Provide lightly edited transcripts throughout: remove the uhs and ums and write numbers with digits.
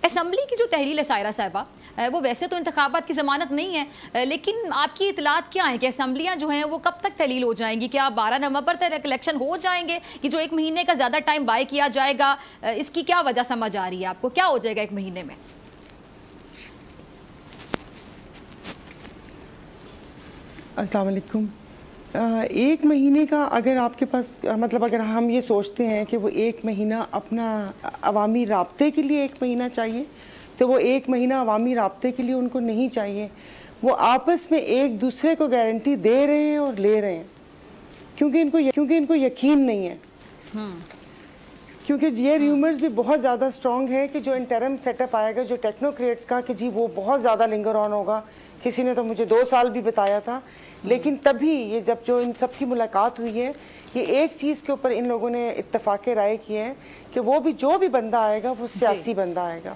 Assembly کی جو تحلیل ہے سائرہ صاحبہ، وہ ویسے تو انتخابات کی ضمانت نہیں ہے، لیکن آپ کی اطلاعات کیا ہیں کہ اسمبلیاں جو ہیں وہ کب تک تحلیل ہو جائیں گی؟ کیا 12 نومبر تک الیکشن ہو جائیں گے؟ کہ جو 1 مہینے کا زیادہ ٹائم بائی کیا جائے گا، اس کی کیا وجہ سمجھ آ رہی ہے آپ کو؟ کیا ہو جائے گا 1 مہینے میں؟ السلام علیکم۔ 1 مہینے کا اگر آپ کے پاس مطلب اگر ہم یہ سوچتے ہیں کہ وہ 1 مہینہ اپنا عوامی رابطے کے لیے 1 مہینہ چاہیے، تو وہ 1 مہینہ عوامی رابطے کے لیے ان کو نہیں چاہیے۔ وہ آپس میں ایک دوسرے کو گارنٹی دے رہے ہیں اور لے رہے ہیں، کیونکہ ان کو یقین نہیں ہے۔ کیونکہ یہ ریومرز بھی بہت زیادہ اسٹرانگ ہے کہ جو انٹرم سیٹ اپ آئے گا، جو ٹیکنوکریٹس کا کہ جی وہ بہت زیادہ لنگر آن ہوگا۔ کسی نے تو مجھے 2 سال بھی بتایا تھا، لیکن تبھی یہ جب جو ان سب کی ملاقات ہوئی ہے، یہ ایک چیز کے اوپر ان لوگوں نے اتفاق رائے کی ہے کہ وہ بھی جو بھی بندہ آئے گا وہ سیاسی بندہ آئے گا،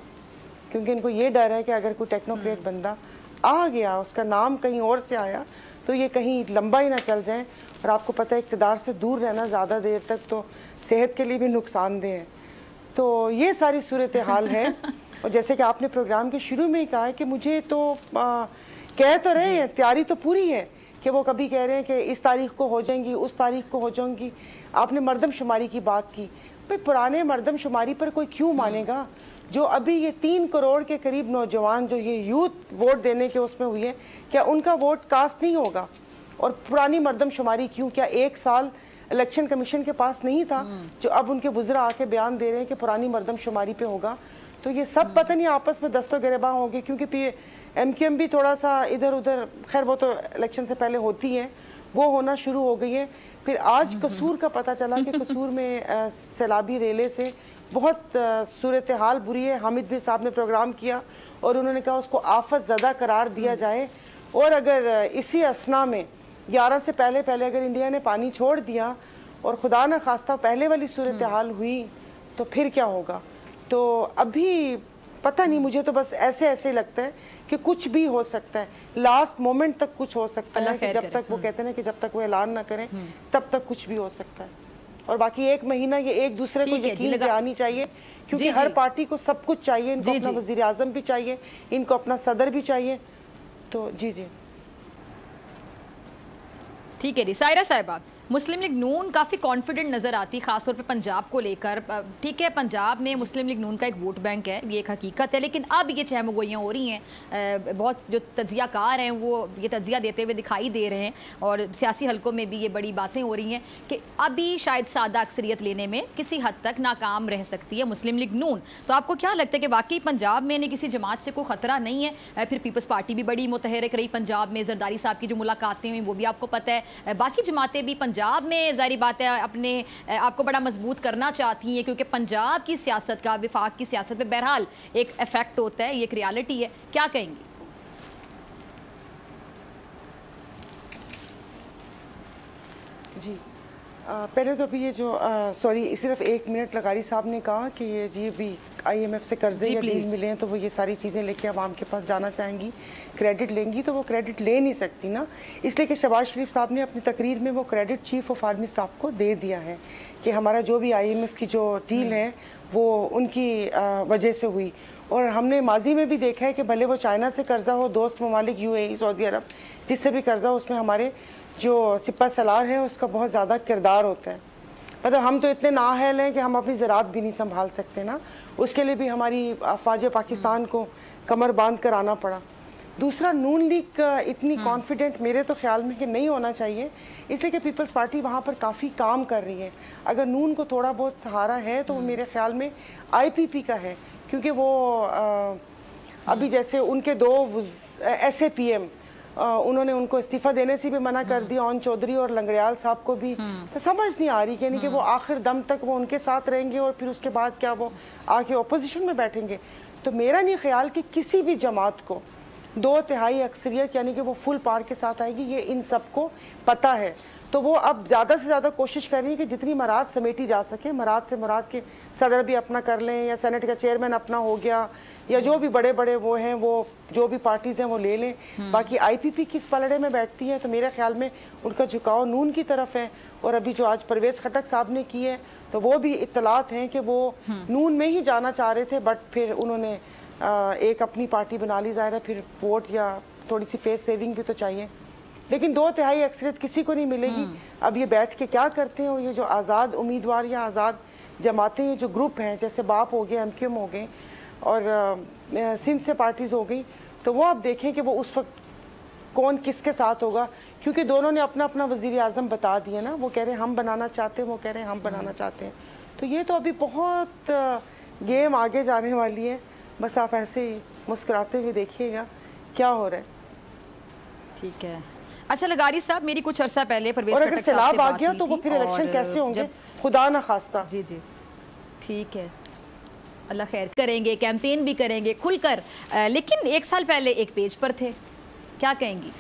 کیونکہ ان کو یہ ڈر ہے کہ اگر کوئی ٹیکنوکریٹ بندہ آ گیا، اس کا نام کہیں اور سے آیا، تو یہ کہیں لمبا ہی نہ چل جائیں۔ اور آپ کو پتہ ہے اقتدار سے دور رہنا زیادہ دیر تک تو صحت کے لیے بھی نقصان دہ ہے۔ تو یہ ساری صورتحال ہے۔ اور جیسے کہ آپ نے پروگرام کے شروع میں ہی کہا ہے کہ مجھے تو کہہ تو رہے ہیں، تیاری تو پوری ہے کہ وہ کبھی کہہ رہے ہیں کہ اس تاریخ کو ہو جائیں گی، اس تاریخ کو ہو جائیں گی۔ آپ نے مردم شماری کی بات کی، بھئی پرانے مردم شماری پر کوئی کیوں مانے گا؟ جو ابھی یہ 3 کروڑ کے قریب نوجوان جو یہ یوتھ ووٹ دینے کے اس میں ہوئی ہے، کیا ان کا ووٹ کاسٹ نہیں ہوگا؟ اور پرانی مردم شماری کیوں؟ کیا 1 سال الیکشن کمیشن کے پاس نہیں تھا جو اب ان کے وزراء آ کے بیان دے رہے ہیں کہ پرانی مردم شماری پہ ہوگا؟ تو یہ سب پتہ نہیں آپس میں دست و گریباں ہوں گے، کیونکہ ایم کیو ایم بھی تھوڑا سا ادھر ادھر، خیر وہ تو الیکشن سے پہلے ہوتی ہے، وہ ہونا شروع ہو گئی ہے۔ پھر آج قصور کا پتہ چلا کہ قصور میں سیلابی ریلے سے بہت صورتحال بری ہے۔ حامد بیر صاحب نے پروگرام کیا اور انہوں نے کہا اس کو آفت زدہ قرار دیا جائے، اور اگر اسی اثنا میں 11 سے پہلے اگر انڈیا نے پانی چھوڑ دیا اور خدا نہ خواستہ پہلے والی صورتحال ہوئی تو پھر کیا ہوگا؟ تو ابھی پتہ نہیں، مجھے تو بس ایسے لگتا ہے کہ کچھ بھی ہو سکتا ہے، لاسٹ مومنٹ تک کچھ ہو سکتا ہے، کہ جب تک وہ کہتے ہیں کہ جب تک وہ اعلان نہ کریں تب تک کچھ بھی ہو سکتا ہے۔ اور باقی 1 مہینہ یہ ایک دوسرے کو یقین دلانی چاہیے، کیونکہ ہر پارٹی کو سب کچھ چاہیے، ان کو اپنا وزیر اعظم بھی چاہیے، ان کو اپنا صدر بھی چاہیے۔ تو جی ٹھیک ہے جی۔ سائرہ صاحبہ، مسلم لیگ نون کافی کانفیڈنٹ نظر آتی، خاص طور پہ پنجاب کو لے کر۔ ٹھیک ہے، پنجاب میں مسلم لیگ نون کا ایک ووٹ بینک ہے، یہ ایک حقیقت ہے، لیکن اب یہ چہم گوئیاں ہو رہی ہیں، بہت جو تجزیہ کار ہیں وہ یہ تجزیہ دیتے ہوئے دکھائی دے رہے ہیں، اور سیاسی حلقوں میں بھی یہ بڑی باتیں ہو رہی ہیں کہ ابھی شاید سادہ اکثریت لینے میں کسی حد تک ناکام رہ سکتی ہے مسلم لیگ نون۔ تو آپ کو کیا لگتا ہے کہ واقعی پنجاب میں کسی جماعت سے کوئی خطرہ نہیں ہے؟ پھر پیپلز پارٹی بھی بڑی متحرک رہی پنجاب میں، زرداری صاحب کی جو ملاقاتیں ہوئیں وہ بھی آپ کو پتہ ہے، باقی جماعتیں بھی پنجاب میں ظاہری بات ہے اپنے آپ کو بڑا مضبوط کرنا چاہتی ہیں، کیونکہ پنجاب کی سیاست کا، وفاق کی سیاست پہ بہرحال ایک ایفیکٹ ہوتا ہے، یہ ایک ریالٹی ہے۔ کیا کہیں گی؟ جی پہلے تو ابھی یہ جو سوری صرف 1 منٹ، لغاری صاحب نے کہا کہ یہ جی بھی آئی ایم ایف سے قرضے یا ڈیل ملے ہیں تو وہ یہ ساری چیزیں لے کے عوام کے پاس جانا چاہیں گی، کریڈٹ لیں گی، تو وہ کریڈٹ لے نہیں سکتی نا، اس لیے کہ شہباز شریف صاحب نے اپنی تقریر میں وہ credit chief of army staff کو دے دیا ہے کہ ہمارا جو بھی آئی ایم ایف کی جو ڈیل ہے وہ ان کی وجہ سے ہوئی۔ اور ہم نے ماضی میں بھی دیکھا ہے کہ بھلے وہ چائنا سے قرضہ ہو، دوست ممالک یو اے ای، سعودی عرب، جس سے بھی قرضہ ہو، اس میں ہمارے جو سپہ سالار ہے اس کا بہت زیادہ کردار ہوتا ہے۔ مطلب ہم تو اتنے نااہل ہیں کہ ہم اپنی زراعت بھی نہیں سنبھال سکتے نا، اس کے لیے بھی ہماری افواج پاکستان کو کمر باندھ کر آنا پڑا۔ دوسرا، نون لیگ اتنی کانفیڈنٹ میرے تو خیال میں کہ نہیں ہونا چاہیے، اس لیے کہ پیپلز پارٹی وہاں پر کافی کام کر رہی ہے۔ اگر نون کو تھوڑا بہت سہارا ہے تو وہ میرے خیال میں آئی پی پی کا ہے، کیونکہ وہ ابھی جیسے ان کے 2 ایس اے پی ایم انہوں نے ان کو استعفیٰ دینے سے بھی منع کر دیا، اون چودھری اور لنگڑیال صاحب کو بھی، تو سمجھ نہیں آ رہی یعنی کہ وہ آخر دم تک وہ ان کے ساتھ رہیں گے اور پھر اس کے بعد کیا وہ آ کے اپوزیشن میں بیٹھیں گے۔ تو میرا نہیں خیال کہ کسی بھی جماعت کو 2/3 اکثریت یعنی کہ وہ فل پار کے ساتھ آئے گی، یہ ان سب کو پتہ ہے۔ تو وہ اب زیادہ سے زیادہ کوشش کر رہی ہے کہ جتنی مراد سمیٹی جا سکے، مراد سے مراد کے صدر بھی اپنا کر لیں، یا سینٹ کا چیئرمین اپنا ہو گیا، یا جو بھی بڑے بڑے وہ ہیں, وہ جو بھی پارٹیز ہیں وہ لے لیں. باقی آئی پی پی کس پلڑے میں بیٹھتی ہے, تو میرے خیال میں ان کا جھکاؤ نون کی طرف ہے. اور ابھی جو آج پرویز خٹک صاحب نے کی ہے, تو وہ بھی اطلاعات ہیں کہ وہ نون میں ہی جانا چاہ رہے تھے, بٹ پھر انہوں نے ایک اپنی پارٹی بنا لی. ظاہر ہے پھر ووٹ یا تھوڑی سی فیس سیونگ بھی تو چاہیے, لیکن 2/3 اکثریت کسی کو نہیں ملے گی. اب یہ بیٹھ کے کیا کرتے ہیں, اور یہ جو آزاد امیدوار یا آزاد جماعتیں, یہ جو گروپ ہیں جیسے باپ ہو گئے, ایم کیو ایم ہو گئے, اور سندھ سے پارٹیز ہو گئی, تو وہ اب دیکھیں کہ وہ اس وقت کون کس کے ساتھ ہوگا, کیونکہ دونوں نے اپنا اپنا وزیر اعظم بتا دیا نا. وہ کہہ رہے ہیں ہم بنانا چاہتے ہیں, وہ کہہ رہے ہیں ہم بنانا چاہتے ہیں. تو یہ تو ابھی بہت گیم آگے جانے والی ہے. بس آپ ایسے ہی مسکراتے ہوئے دیکھیے گا کیا ہو رہا ہے. ٹھیک ہے. اچھا لغاری صاحب, میری کچھ عرصہ پہلے پرویز اور اگر خٹک صاحب سے سیلاب آ بات گیا ہوئی تو وہ تھی, پھر الیکشن کیسے ہوں گے, جب خدا نہ خواستہ. جی جی ٹھیک ہے, اللہ خیر کریں گے, کیمپین بھی کریں گے کھل کر. لیکن 1 سال پہلے ایک پیج پر تھے, کیا کہیں گی؟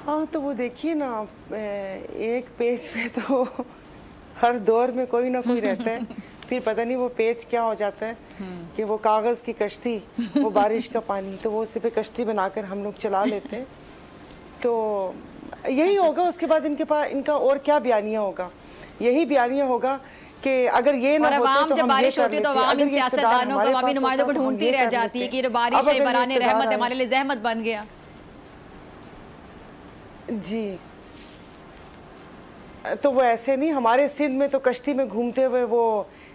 ہاں تو وہ دیکھیے نا, ایک پیج پہ تو ہر دور میں کوئی نہ کوئی رہتا ہے. پھر پتہ نہیں وہ پیج کیا ہو جاتا ہے کہ وہ کاغذ کی کشتی, وہ بارش کا پانی, تو وہ اسے پہ کشتی بنا کر ہم لوگ چلا لیتے ہیں. تو یہی ہوگا. اس کے بعد ان کے پاس ان کا اور کیا بیانیہ ہوگا, یہی بیانیہ ہوگا کہ اگر یہ نہ ہوتے تو ہم یہ کر لیتے. تو عوام ان سیاستدانوں کو, عوامی نمائندوں کو ڈھونڈتی رہ جاتی ہے کہ بارش ہے, بران رحمت ہمارے لیے زحمت بن گیا. جی تو وہ ایسے نہیں, ہمارے سندھ میں تو کشتی میں گھومتے ہوئے وہ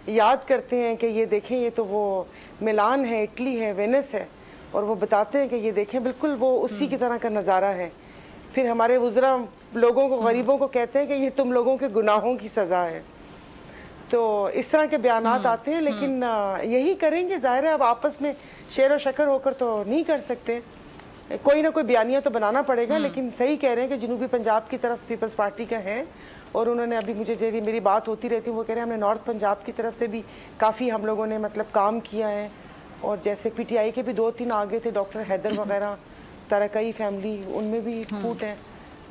یاد کرتے ہیں کہ یہ دیکھیں یہ تو وہ ملان ہے, اٹلی ہے, وینس ہے, اور وہ بتاتے ہیں کہ یہ دیکھیں بالکل وہ اسی کی طرح کا نظارہ ہے. پھر ہمارے وزراء لوگوں کو, غریبوں کو کہتے ہیں کہ یہ تم لوگوں کے گناہوں کی سزا ہے. تو اس طرح کے بیانات آتے ہیں, لیکن یہی کریں گے. ظاہر ہے اب آپس میں شیر و شکر ہو کر تو نہیں کر سکتے, کوئی نہ کوئی بیانیہ تو بنانا پڑے گا. لیکن صحیح کہہ رہے ہیں کہ جنوبی پنجاب کی طرف پیپلز پارٹی کا ہے, اور انہوں نے ابھی مجھے میری بات ہوتی رہتی ہے, وہ کہہ رہے ہیں ہم نے نارتھ پنجاب کی طرف سے بھی کافی ہم لوگوں نے مطلب کام کیا ہے. اور جیسے پی ٹی آئی کے بھی 2-3 آگے تھے, ڈاکٹر حیدر وغیرہ, تارکئی فیملی, ان میں بھی پھوٹ ہیں.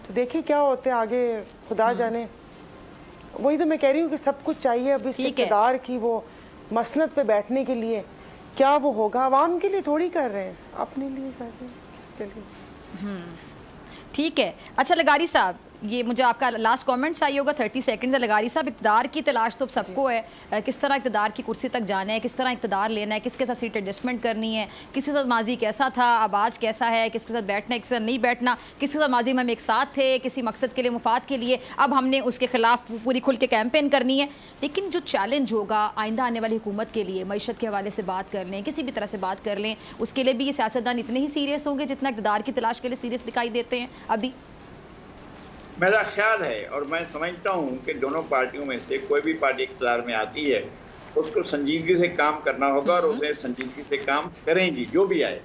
تو دیکھیں کیا ہوتے ہیں آگے, خدا جانے. وہی تو میں کہہ رہی ہوں کہ سب کچھ چاہیے اب اس اقتدار کی وہ مسند پہ بیٹھنے کے لیے. کیا وہ ہوگا, عوام کے لیے تھوڑی کر رہے ہیں, اپنے لیے کر رہے ہیں, کس کے لیے. ٹھیک ہے. اچھا لغاری صاحب, یہ مجھے آپ کا لاسٹ کامنٹ چاہیے ہوگا 30 سیکنڈ سے. لغاری صاحب, اقتدار کی تلاش تو سب کو ہے, کس طرح اقتدار کی کرسی تک جانا ہے, کس طرح اقتدار لینا ہے, کس کے ساتھ سیٹ ایڈجسٹمنٹ کرنی ہے, کس کے ساتھ ماضی کیسا تھا, اب آج کیسا ہے, کس کے ساتھ بیٹھنا ہے, کس کے ساتھ نہیں بیٹھنا, کس کے ساتھ ماضی میں ہم ایک ساتھ تھے کسی مقصد کے لیے, مفاد کے لیے, اب ہم نے اس کے خلاف پوری کھل کے کیمپین کرنی ہے. لیکن جو چیلنج ہوگا آئندہ آنے والی حکومت کے لیے, معیشت کے حوالے سے بات کر لیں, کسی بھی طرح سے بات کر لیں, اس کے لیے بھی یہ سیاستدان اتنے ہی سیریس ہوں گے جتنا اقتدار کی تلاش کے لیے سیریس دکھائی دیتے ہیں ابھی. میرا خیال ہے اور میں سمجھتا ہوں کہ دونوں پارٹیوں میں سے کوئی بھی پارٹی اقتدار میں آتی ہے اس کو سنجیدگی سے کام کرنا ہوگا, اور اسے سنجیدگی سے کام کریں گی. جو بھی آئے,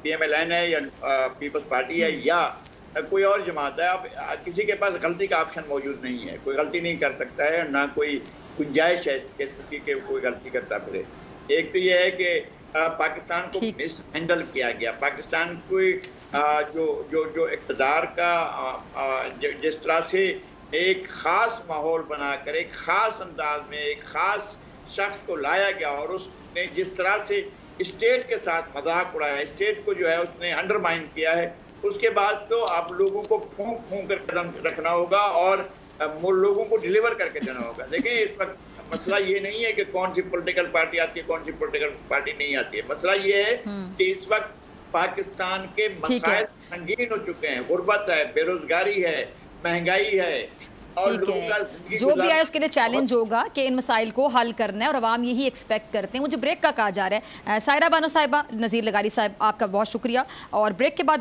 پی ایم ایل این ہے یا پیپلز پارٹی ہے یا کوئی اور جماعت ہے, اب کسی کے پاس غلطی کا آپشن موجود نہیں ہے. کوئی غلطی نہیں کر سکتا ہے, نہ کوئی گنجائش ہے اس قسم کی کہ کوئی غلطی کرتا پھرے. ایک تو یہ ہے کہ پاکستان کو مس ہینڈل کیا گیا. پاکستان کو جو اقتدار کا جس طرح سے ایک خاص ماحول بنا کر ایک خاص انداز میں ایک خاص شخص کو لایا گیا, اور اس نے جس طرح سے اسٹیٹ کے ساتھ مذاق اڑایا, اسٹیٹ کو جو ہے اس نے انڈرمائن کیا ہے, اس کے بعد تو آپ لوگوں کو پھونک پھونک کر قدم رکھنا ہوگا اور لوگوں کو ڈیلیور کر کے دینا ہوگا. دیکھیں اس وقت مسئلہ یہ نہیں ہے کہ کون سی پولیٹیکل پارٹی آتی ہے کون سی پولیٹیکل پارٹی نہیں آتی ہے. مسئلہ یہ ہے کہ اس وقت پاکستان کے مسائل سنگین ہو چکے ہیں. غربت ہے, بے روزگاری ہے, مہنگائی ہے, اور لوگوں کا زندگی جو بھی آئے اس کے لیے چیلنج ہوگا کہ ان مسائل کو حل کرنا ہے, اور عوام یہی ایکسپیکٹ کرتے ہیں. مجھے بریک کا کہا جا رہا ہے. سائرہ بانو صاحبہ, نذیر لغاری صاحب, آپ کا بہت شکریہ. اور بریک کے بعد